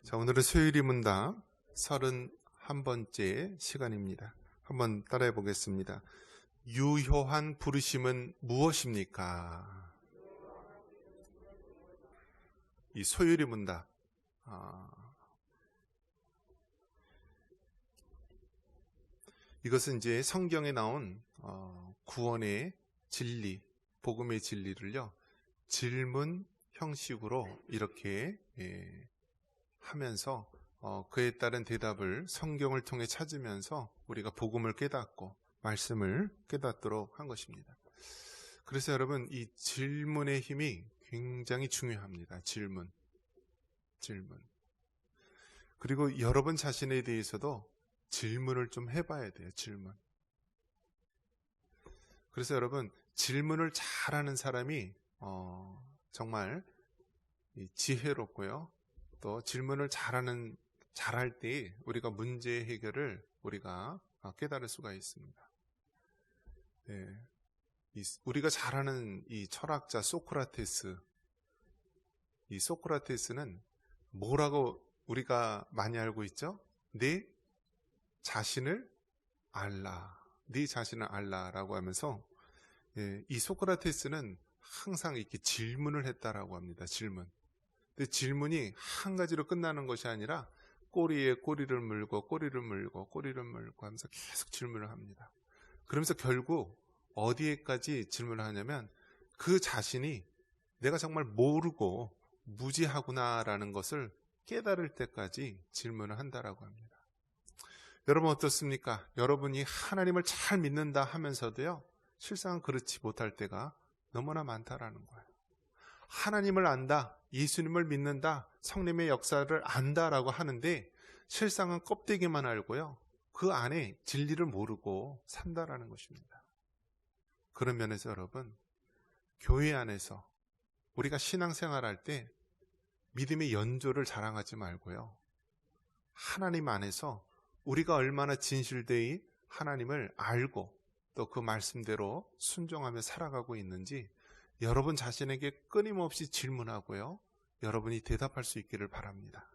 자, 오늘은 수요일이 문답 31번째 시간입니다. 한번 따라해 보겠습니다. 유효한 부르심은 무엇입니까? 이 수요일이 문답. 이것은 이제 성경에 나온 구원의 진리, 복음의 진리를요, 질문 형식으로 이렇게 하면서 그에 따른 대답을 성경을 통해 찾으면서 우리가 복음을 깨닫고 말씀을 깨닫도록 한 것입니다. 그래서 여러분, 이 질문의 힘이 굉장히 중요합니다. 질문. 그리고 여러분 자신에 대해서도 질문을 좀 해봐야 돼요. 질문. 그래서 여러분, 질문을 잘하는 사람이 정말 지혜롭고요, 또 질문을 잘할 때 우리가 문제 해결을 우리가 깨달을 수가 있습니다. 네. 우리가 잘 아는 이 철학자 소크라테스, 이 소크라테스는 뭐라고 우리가 많이 알고 있죠? 내 자신을 알라라고 하면서, 이 소크라테스는 항상 이렇게 질문을 했다라고 합니다. 질문. 근데 질문이 한 가지로 끝나는 것이 아니라 꼬리에 꼬리를 물고 하면서 계속 질문을 합니다. 그러면서 결국 어디에까지 질문을 하냐면, 그 자신이 내가 정말 모르고 무지하구나라는 것을 깨달을 때까지 질문을 한다라고 합니다. 여러분 어떻습니까? 여러분이 하나님을 잘 믿는다 하면서도요, 실상은 그렇지 못할 때가 너무나 많다라는 거예요. 하나님을 안다, 예수님을 믿는다, 성령의 역사를 안다라고 하는데 실상은 껍데기만 알고요, 그 안에 진리를 모르고 산다라는 것입니다. 그런 면에서 여러분, 교회 안에서 우리가 신앙생활할 때 믿음의 연조를 자랑하지 말고요, 하나님 안에서 우리가 얼마나 진실되이 하나님을 알고 또 그 말씀대로 순종하며 살아가고 있는지 여러분 자신에게 끊임없이 질문하고요, 여러분이 대답할 수 있기를 바랍니다.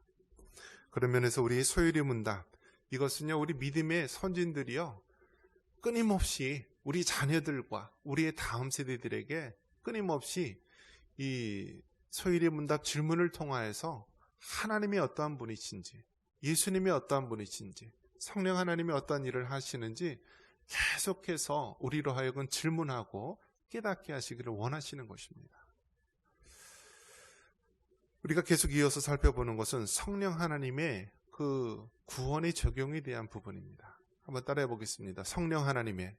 그런 면에서 우리 소요리 문답, 이것은요, 우리 믿음의 선진들이요, 끊임없이 우리 자녀들과 우리의 다음 세대들에게 끊임없이 이 소요리 문답 질문을 통하여서 하나님이 어떠한 분이신지, 예수님이 어떠한 분이신지, 성령 하나님이 어떠한 일을 하시는지 계속해서 우리로 하여금 질문하고 깨닫게 하시기를 원하시는 것입니다. 우리가 계속 이어서 살펴보는 것은 성령 하나님의 그 구원의 적용에 대한 부분입니다. 한번 따라해 보겠습니다. 성령 하나님의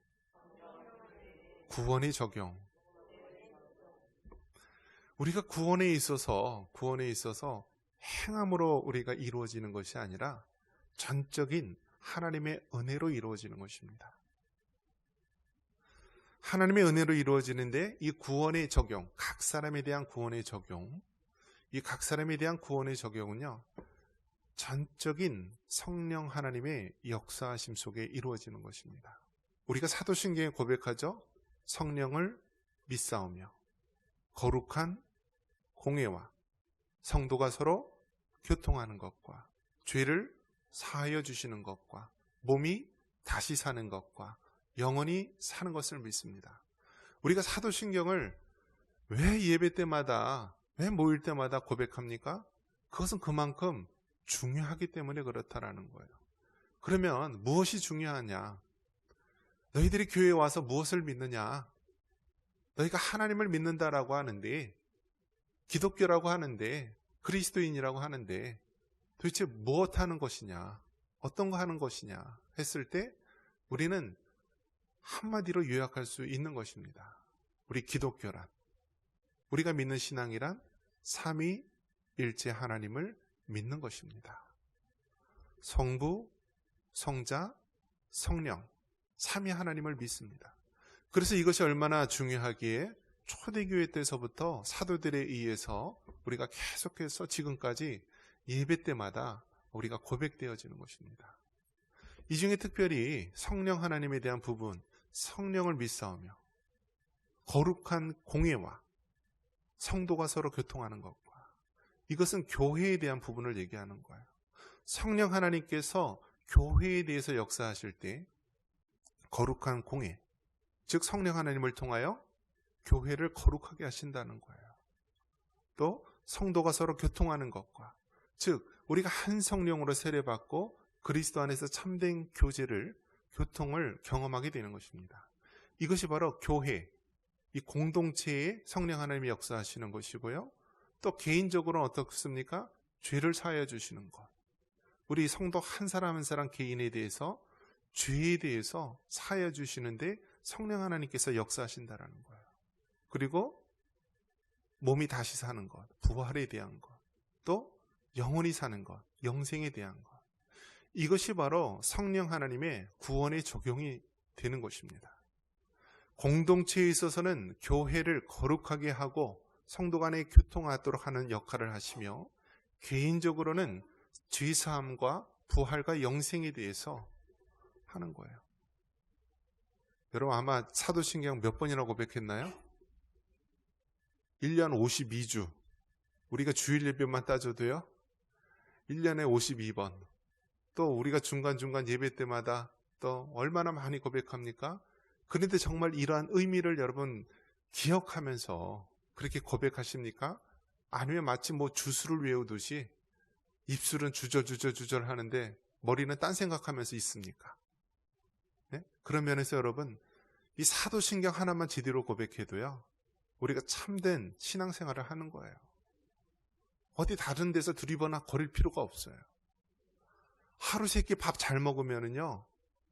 구원의 적용. 우리가 구원에 있어서 행함으로 우리가 이루어지는 것이 아니라 전적인 하나님의 은혜로 이루어지는 것입니다. 하나님의 은혜로 이루어지는데, 이 구원의 적용, 각 사람에 대한 구원의 적용, 이 각 사람에 대한 구원의 적용은요, 전적인 성령 하나님의 역사하심 속에 이루어지는 것입니다. 우리가 사도신경에 고백하죠. 성령을 믿사오며 거룩한 공회와 성도가 서로 교통하는 것과 죄를 사하여 주시는 것과 몸이 다시 사는 것과 영원히 사는 것을 믿습니다. 우리가 사도신경을 왜 예배 때마다, 왜 모일 때마다 고백합니까? 그것은 그만큼 중요하기 때문에 그렇다라는 거예요. 그러면 무엇이 중요하냐? 너희들이 교회에 와서 무엇을 믿느냐? 너희가 하나님을 믿는다라고 하는데, 기독교라고 하는데, 그리스도인이라고 하는데 도대체 무엇 하는 것이냐, 어떤 거 하는 것이냐 했을 때 우리는 한마디로 요약할 수 있는 것입니다. 우리 기독교란, 우리가 믿는 신앙이란 삼위일체 하나님을 믿는 것입니다. 성부, 성자, 성령, 삼위 하나님을 믿습니다. 그래서 이것이 얼마나 중요하기에 초대교회 때서부터 사도들에 의해서 우리가 계속해서 지금까지 예배 때마다 우리가 고백되어지는 것입니다. 이 중에 특별히 성령 하나님에 대한 부분, 성령을 믿사오며 거룩한 공회와 성도가 서로 교통하는 것과, 이것은 교회에 대한 부분을 얘기하는 거예요. 성령 하나님께서 교회에 대해서 역사하실 때 거룩한 공회, 즉 성령 하나님을 통하여 교회를 거룩하게 하신다는 거예요. 또 성도가 서로 교통하는 것과, 즉 우리가 한 성령으로 세례받고 그리스도 안에서 참된 교통을 경험하게 되는 것입니다. 이것이 바로 교회, 이 공동체에 성령 하나님이 역사하시는 것이고요. 또 개인적으로는 어떻습니까? 죄를 사하여 주시는 것. 우리 성도 한 사람 한 사람 개인에 대해서 죄에 대해서 사하여 주시는데 성령 하나님께서 역사하신다라는 거예요. 그리고 몸이 다시 사는 것, 부활에 대한 것, 또 영원히 사는 것, 영생에 대한 것. 이것이 바로 성령 하나님의 구원의 적용이 되는 것입니다. 공동체에 있어서는 교회를 거룩하게 하고 성도 간에 교통하도록 하는 역할을 하시며, 개인적으로는 죄사함과 부활과 영생에 대해서 하는 거예요. 여러분 아마 사도신경 몇 번이나 고백했나요? 1년 52주. 우리가 주일 예배만 따져도요 1년에 52번. 또 우리가 중간중간 예배 때마다 또 얼마나 많이 고백합니까? 그런데 정말 이러한 의미를 여러분 기억하면서 그렇게 고백하십니까? 아니면 마치 주술을 외우듯이 입술은 주저주저 하는데 머리는 딴 생각하면서 있습니까? 네? 그런 면에서 여러분 이 사도신경 하나만 제대로 고백해도요 우리가 참된 신앙생활을 하는 거예요. 어디 다른 데서 두리번나 거릴 필요가 없어요. 하루 세 끼 밥 잘 먹으면은요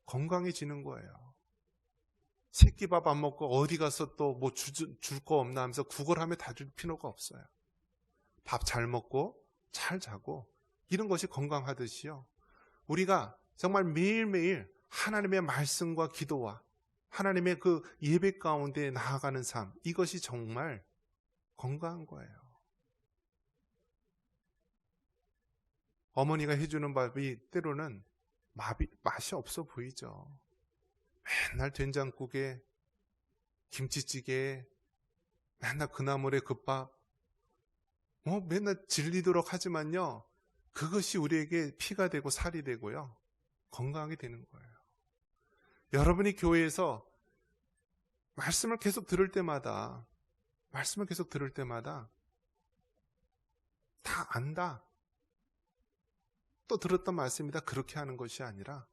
건강해지는 거예요. 세 끼 밥 안 먹고 어디 가서 또 줄 거 없나 하면서 구걸하며 다닐 필요가 없어요. 밥 잘 먹고 잘 자고 이런 것이 건강하듯이요. 우리가 정말 매일매일 하나님의 말씀과 기도와 하나님의 그 예배 가운데 나아가는 삶, 이것이 정말 건강한 거예요. 어머니가 해주는 밥이 때로는 맛이 없어 보이죠. 맨날 된장국에 김치찌개에 맨날 그나물에 그 밥 맨날 질리도록 하지만요 그것이 우리에게 피가 되고 살이 되고요 건강하게 되는 거예요. 여러분이 교회에서 말씀을 계속 들을 때마다 다 안다, 또 들었던 말씀이다, 그렇게 하는 것이 아니라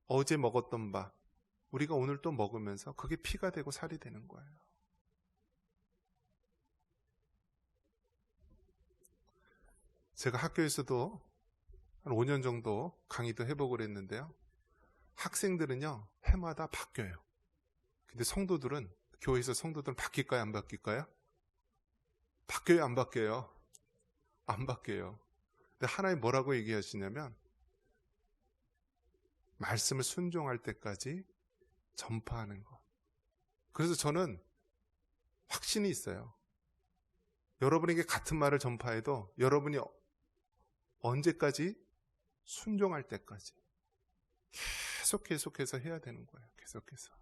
어제 먹었던 밥 우리가 오늘 또 먹으면서 그게 피가 되고 살이 되는 거예요. 제가 학교에서도 한 5년 정도 강의도 해보고 그랬는데요. 학생들은요 해마다 바뀌어요. 근데 교회에서 성도들은 바뀔까요? 안 바뀔까요? 바뀌어요? 안 바뀌어요? 안 바뀌어요. 근데 하나님 뭐라고 얘기하시냐면 말씀을 순종할 때까지 전파하는 것. 그래서 저는 확신이 있어요. 여러분에게 같은 말을 전파해도 여러분이 언제까지? 순종할 때까지 계속해서 해야 되는 거예요. 계속해서.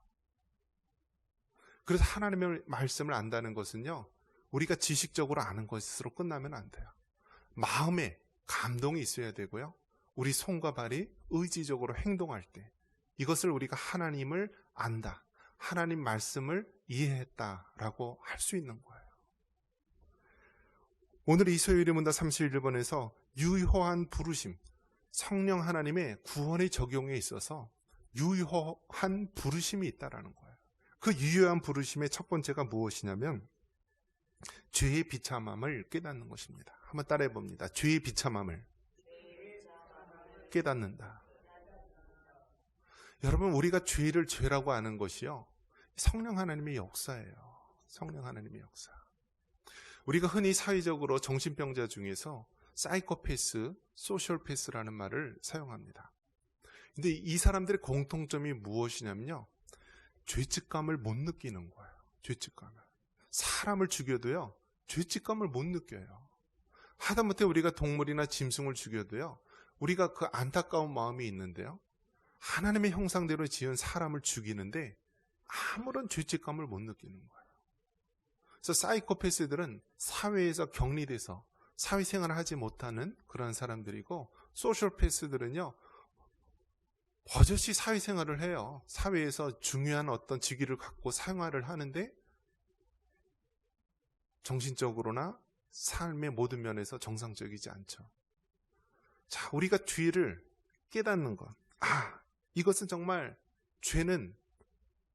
그래서 하나님의 말씀을 안다는 것은요 우리가 지식적으로 아는 것으로 끝나면 안 돼요. 마음에 감동이 있어야 되고요 우리 손과 발이 의지적으로 행동할 때 이것을 우리가 하나님을 안다, 하나님 말씀을 이해했다라고 할 수 있는 거예요. 오늘 이소율의 문답 31번에서 유효한 부르심, 성령 하나님의 구원의 적용에 있어서 유효한 부르심이 있다라는 거예요. 그 유효한 부르심의 첫 번째가 무엇이냐면 죄의 비참함을 깨닫는 것입니다. 한번 따라해 봅니다. 죄의 비참함을 깨닫는다. 여러분 우리가 죄를 죄라고 하는 것이요 성령 하나님의 역사예요. 성령 하나님의 역사. 우리가 흔히 사회적으로 정신병자 중에서 사이코패스, 소셜패스라는 말을 사용합니다. 근데 이 사람들의 공통점이 무엇이냐면요 죄책감을 못 느끼는 거예요. 죄책감을. 사람을 죽여도요 죄책감을 못 느껴요. 하다못해 우리가 동물이나 짐승을 죽여도요 우리가 그 안타까운 마음이 있는데요 하나님의 형상대로 지은 사람을 죽이는데 아무런 죄책감을 못 느끼는 거예요. 그래서 사이코패스들은 사회에서 격리돼서 사회생활을 하지 못하는 그런 사람들이고, 소셜패스들은요 버젓이 사회생활을 해요. 사회에서 중요한 어떤 직위를 갖고 생활을 하는데 정신적으로나 삶의 모든 면에서 정상적이지 않죠. 자, 우리가 죄를 깨닫는 것, 이것은 정말, 죄는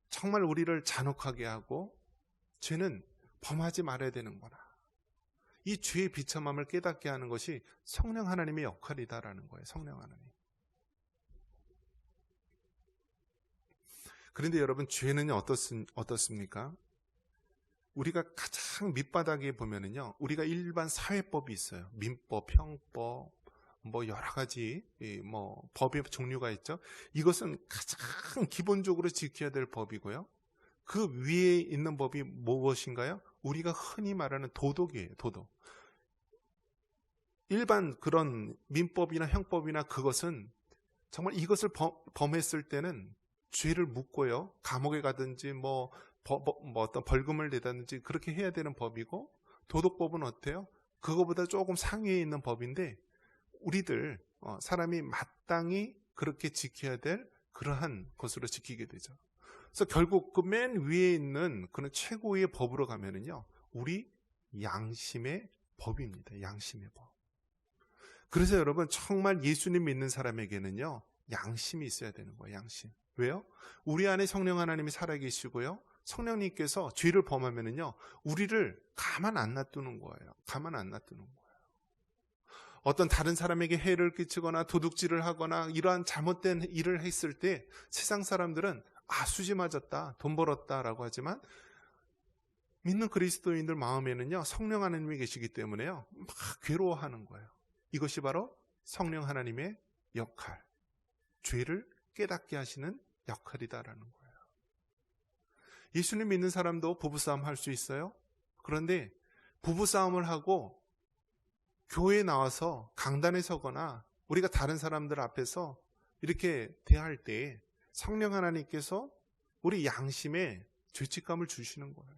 정말 우리를 잔혹하게 하고 죄는 범하지 말아야 되는 거다. 이 죄의 비참함을 깨닫게 하는 것이 성령 하나님의 역할이다라는 거예요. 성령 하나님. 그런데 여러분, 죄는 어떻습니까? 우리가 가장 밑바닥에 보면은요, 우리가 일반 사회법이 있어요. 민법, 형법, 여러 가지 법의 종류가 있죠. 이것은 가장 기본적으로 지켜야 될 법이고요. 그 위에 있는 법이 무엇인가요? 우리가 흔히 말하는 도덕이에요. 도덕. 일반 그런 민법이나 형법이나 그것은 정말 이것을 범했을 때는 죄를 묻고요, 감옥에 가든지 어떤 벌금을 내다든지 그렇게 해야 되는 법이고, 도덕법은 어때요? 그거보다 조금 상위에 있는 법인데 우리들 사람이 마땅히 그렇게 지켜야 될 그러한 것으로 지키게 되죠. 그래서 결국 그 맨 위에 있는 그런 최고의 법으로 가면은요, 우리 양심의 법입니다. 양심의 법. 그래서 여러분, 정말 예수님 믿는 사람에게는요, 양심이 있어야 되는 거예요. 양심. 왜요? 우리 안에 성령 하나님이 살아계시고요, 성령님께서 죄를 범하면은요, 우리를 가만 안 놔두는 거예요. 가만 안 놔두는 거예요. 어떤 다른 사람에게 해를 끼치거나 도둑질을 하거나 이러한 잘못된 일을 했을 때 세상 사람들은 수지 맞았다, 돈 벌었다라고 하지만, 믿는 그리스도인들 마음에는요, 성령 하나님이 계시기 때문에요, 막 괴로워하는 거예요. 이것이 바로 성령 하나님의 역할, 죄를 깨닫게 하시는 역할이다라는 거예요. 예수님 믿는 사람도 부부싸움 할 수 있어요. 그런데 부부싸움을 하고 교회에 나와서 강단에 서거나 우리가 다른 사람들 앞에서 이렇게 대할 때 성령 하나님께서 우리 양심에 죄책감을 주시는 거예요.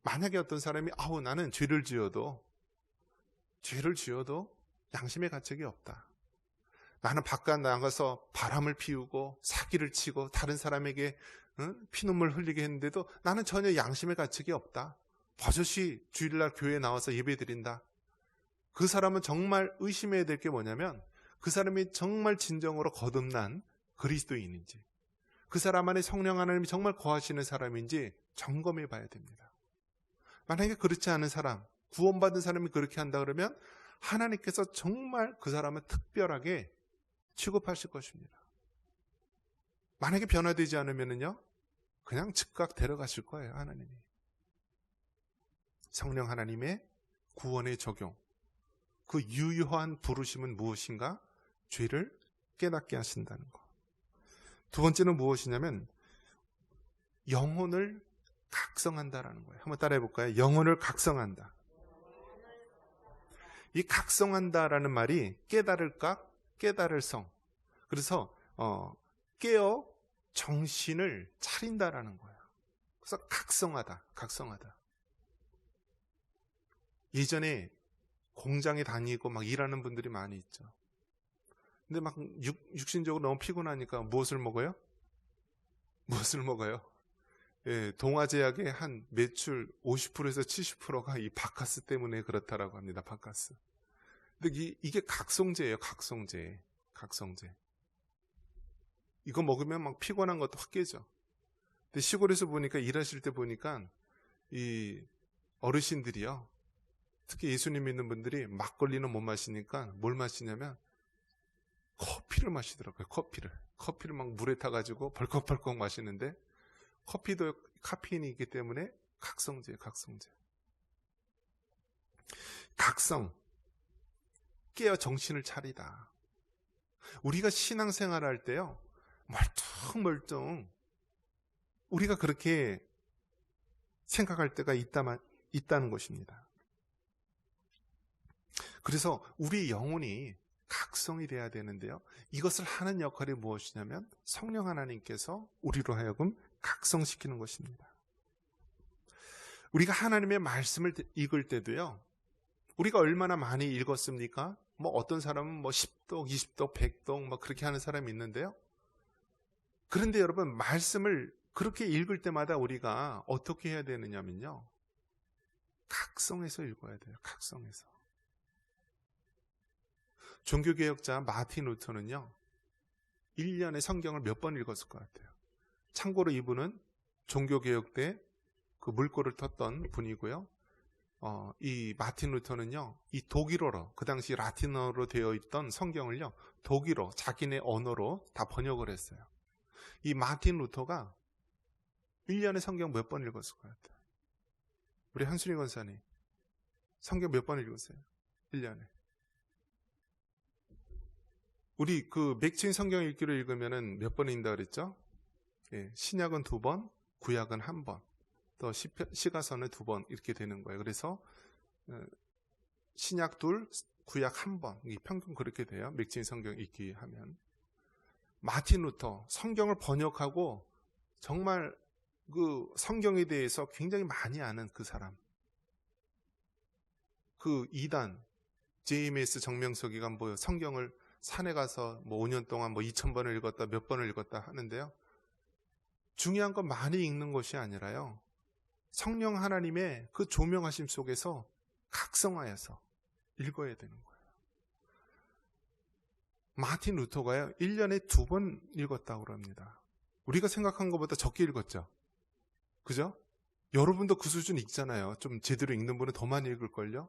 만약에 어떤 사람이 나는 죄를 지어도 양심의 가책이 없다. 나는 바깥 나가서 바람을 피우고 사기를 치고 다른 사람에게 피눈물 흘리게 했는데도 나는 전혀 양심의 가책이 없다. 버젓이 주일날 교회에 나와서 예배드린다. 그 사람은 정말 의심해야 될 게 뭐냐면, 그 사람이 정말 진정으로 거듭난 그리스도인인지, 그 사람 안에 성령 하나님이 정말 거하시는 사람인지 점검해 봐야 됩니다. 만약에 그렇지 않은 사람, 구원받은 사람이 그렇게 한다 그러면 하나님께서 정말 그 사람을 특별하게 취급하실 것입니다. 만약에 변화되지 않으면요, 그냥 즉각 데려가실 거예요. 하나님이. 성령 하나님의 구원의 적용, 그 유효한 부르심은 무엇인가? 죄를 깨닫게 하신다는 것. 두 번째는 무엇이냐면 영혼을 각성한다라는 거예요. 한번 따라해 볼까요? 영혼을 각성한다. 이 각성한다라는 말이 깨달을 각, 깨달을 성. 그래서 깨어 정신을 차린다라는 거예요. 그래서 각성하다. 예전에 공장에 다니고 막 일하는 분들이 많이 있죠. 근데 막 육신적으로 너무 피곤하니까 무엇을 먹어요? 예, 동아제약의 한 매출 50%에서 70%가 이 바카스 때문에 그렇다라고 합니다. 바카스. 근데 이게 각성제예요. 각성제. 이거 먹으면 막 피곤한 것도 확 깨져. 근데 시골에서 보니까, 일하실 때 보니까 이 어르신들이요, 특히 예수님 믿는 분들이 막걸리는 못 마시니까 뭘 마시냐면 커피를 마시더라고요. 커피를 막 물에 타가지고 벌컥벌컥 마시는데, 커피도 카페인이 있기 때문에 각성제. 각성, 깨어 정신을 차리다. 우리가 신앙생활 할 때요, 멀뚱멀뚱 우리가 그렇게 생각할 때가 있다는 것입니다. 그래서 우리 영혼이 각성이 돼야 되는데요, 이것을 하는 역할이 무엇이냐면 성령 하나님께서 우리로 하여금 각성시키는 것입니다. 우리가 하나님의 말씀을 읽을 때도요, 우리가 얼마나 많이 읽었습니까? 뭐 어떤 사람은 뭐 10독, 20독, 100독 뭐 그렇게 하는 사람이 있는데요. 그런데 여러분, 말씀을 그렇게 읽을 때마다 우리가 어떻게 해야 되느냐면요, 각성해서 읽어야 돼요. 각성해서. 종교개혁자 마틴 루터는요, 1년에 성경을 몇 번 읽었을 것 같아요. 참고로 이분은 종교개혁 때 그 물꼬를 텄던 분이고요. 이 마틴 루터는요, 이 독일어로, 그 당시 라틴어로 되어 있던 성경을요, 독일어, 자기네 언어로 다 번역을 했어요. 이 마틴 루터가 1년에 성경 몇 번 읽었을 것 같아요? 우리 한순희 권사님, 성경 몇 번 읽었어요? 1년에. 우리 그 맥주인 성경 읽기로 읽으면은 몇 번 읽는다 그랬죠? 예, 신약은 2번, 구약은 1번, 또 시가서는 2번 이렇게 되는 거예요. 그래서 신약 2, 구약 1번, 이 평균 그렇게 돼요. 맥주인 성경 읽기 하면. 마틴 루터 성경을 번역하고 정말 그 성경에 대해서 굉장히 많이 아는 그 사람. 그 2단 JMS 정명석이가 뭐 성경을 산에 가서 뭐 5년 동안 뭐 2000번을 읽었다, 몇 번을 읽었다 하는데요. 중요한 건 많이 읽는 것이 아니라요, 성령 하나님의 그 조명하심 속에서 각성하여서 읽어야 되는 거예요. 마틴 루터가요, 1년에 2번 읽었다고 합니다. 우리가 생각한 것보다 적게 읽었죠. 그죠? 여러분도 그 수준 읽잖아요. 좀 제대로 읽는 분은 더 많이 읽을걸요?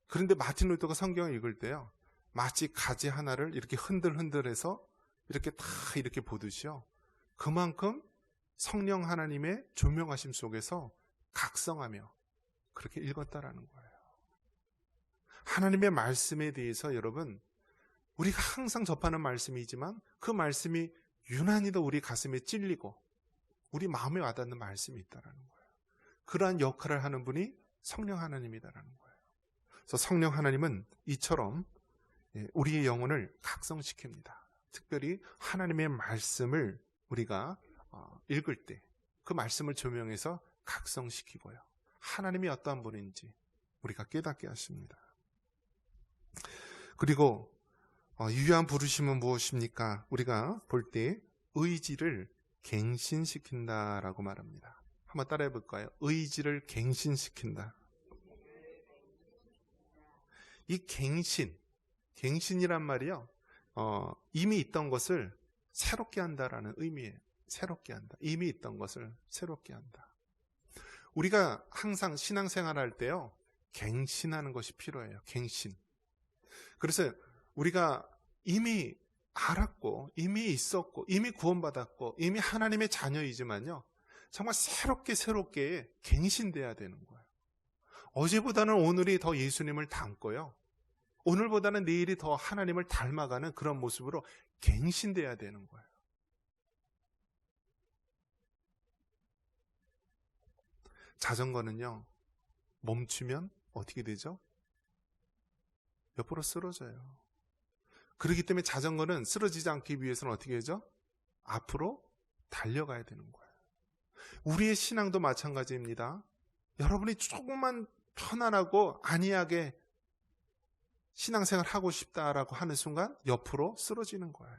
그런데 마틴 루터가 성경을 읽을 때요, 마치 가지 하나를 이렇게 흔들흔들해서 이렇게 다 이렇게 보듯이요, 그만큼 성령 하나님의 조명하심 속에서 각성하며 그렇게 읽었다라는 거예요. 하나님의 말씀에 대해서 여러분, 우리가 항상 접하는 말씀이지만 그 말씀이 유난히도 우리 가슴에 찔리고 우리 마음에 와닿는 말씀이 있다라는 거예요. 그러한 역할을 하는 분이 성령 하나님이다라는 거예요. 그래서 성령 하나님은 이처럼 우리의 영혼을 각성시킵니다. 특별히 하나님의 말씀을 우리가 읽을 때 그 말씀을 조명해서 각성시키고요, 하나님이 어떠한 분인지 우리가 깨닫게 하십니다. 그리고 유효한 부르심은 무엇입니까? 우리가 볼 때 의지를 갱신시킨다라고 말합니다. 한번 따라해 볼까요? 의지를 갱신시킨다. 이 갱신이란 말이요, 이미 있던 것을 새롭게 한다라는 의미예요. 새롭게 한다. 이미 있던 것을 새롭게 한다. 우리가 항상 신앙생활 할 때요, 갱신하는 것이 필요해요. 갱신. 그래서 우리가 이미 알았고, 이미 있었고, 이미 구원받았고, 이미 하나님의 자녀이지만요, 정말 새롭게 갱신돼야 되는 거예요. 어제보다는 오늘이 더 예수님을 닮고요, 오늘보다는 내일이 더 하나님을 닮아가는 그런 모습으로 갱신돼야 되는 거예요. 자전거는요, 멈추면 어떻게 되죠? 옆으로 쓰러져요. 그렇기 때문에 자전거는 쓰러지지 않기 위해서는 어떻게 하죠? 앞으로 달려가야 되는 거예요. 우리의 신앙도 마찬가지입니다. 여러분이 조금만 편안하고 안이하게 신앙생활 하고 싶다라고 하는 순간 옆으로 쓰러지는 거예요.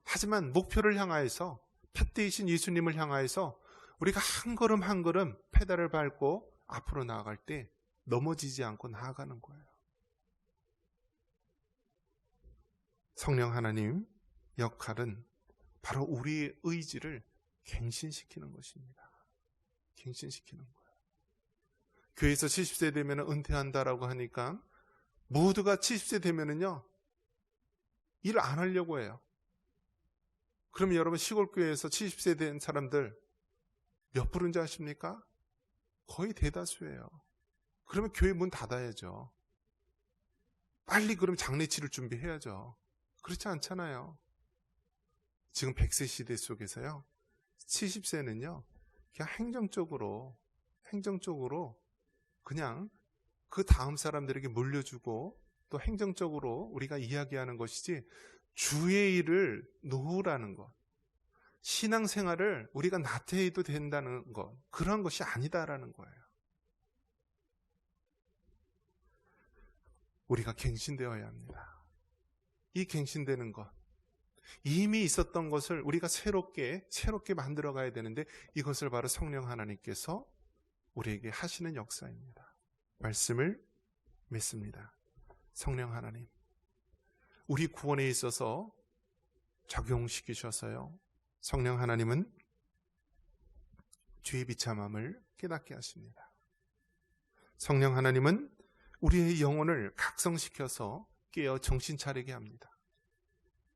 하지만 목표를 향하여서, 푯대이신 예수님을 향하여서 우리가 한 걸음 한 걸음 페달을 밟고 앞으로 나아갈 때 넘어지지 않고 나아가는 거예요. 성령 하나님 역할은 바로 우리의 의지를 갱신시키는 것입니다. 갱신시키는 거예요. 교회에서 70세 되면 은퇴한다라고 하니까 모두가 70세 되면은요, 일 안 하려고 해요. 그러면 여러분, 시골교회에서 70세 된 사람들 몇 프로인지 아십니까? 거의 대다수예요. 그러면 교회 문 닫아야죠. 빨리 그럼 장례치를 준비해야죠. 그렇지 않잖아요. 지금 100세 시대 속에서요, 70세는요 그냥 행정적으로 그냥 그 다음 사람들에게 물려주고, 또 행정적으로 우리가 이야기하는 것이지 주의 일을 놓으라는 것, 신앙생활을 우리가 나태해도 된다는 것, 그런 것이 아니다라는 거예요. 우리가 갱신되어야 합니다. 이 갱신되는 것, 이미 있었던 것을 우리가 새롭게 만들어 가야 되는데, 이것을 바로 성령 하나님께서 우리에게 하시는 역사입니다. 말씀을 믿습니다. 성령 하나님, 우리 구원에 있어서 적용시키셔서요, 성령 하나님은 죄의 비참함을 깨닫게 하십니다. 성령 하나님은 우리의 영혼을 각성시켜서 깨어 정신 차리게 합니다.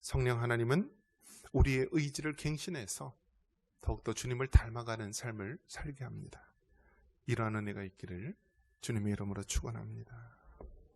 성령 하나님은 우리의 의지를 갱신해서 더욱더 주님을 닮아가는 삶을 살게 합니다. 이러한 은혜가 있기를 주님의 이름으로 축원합니다.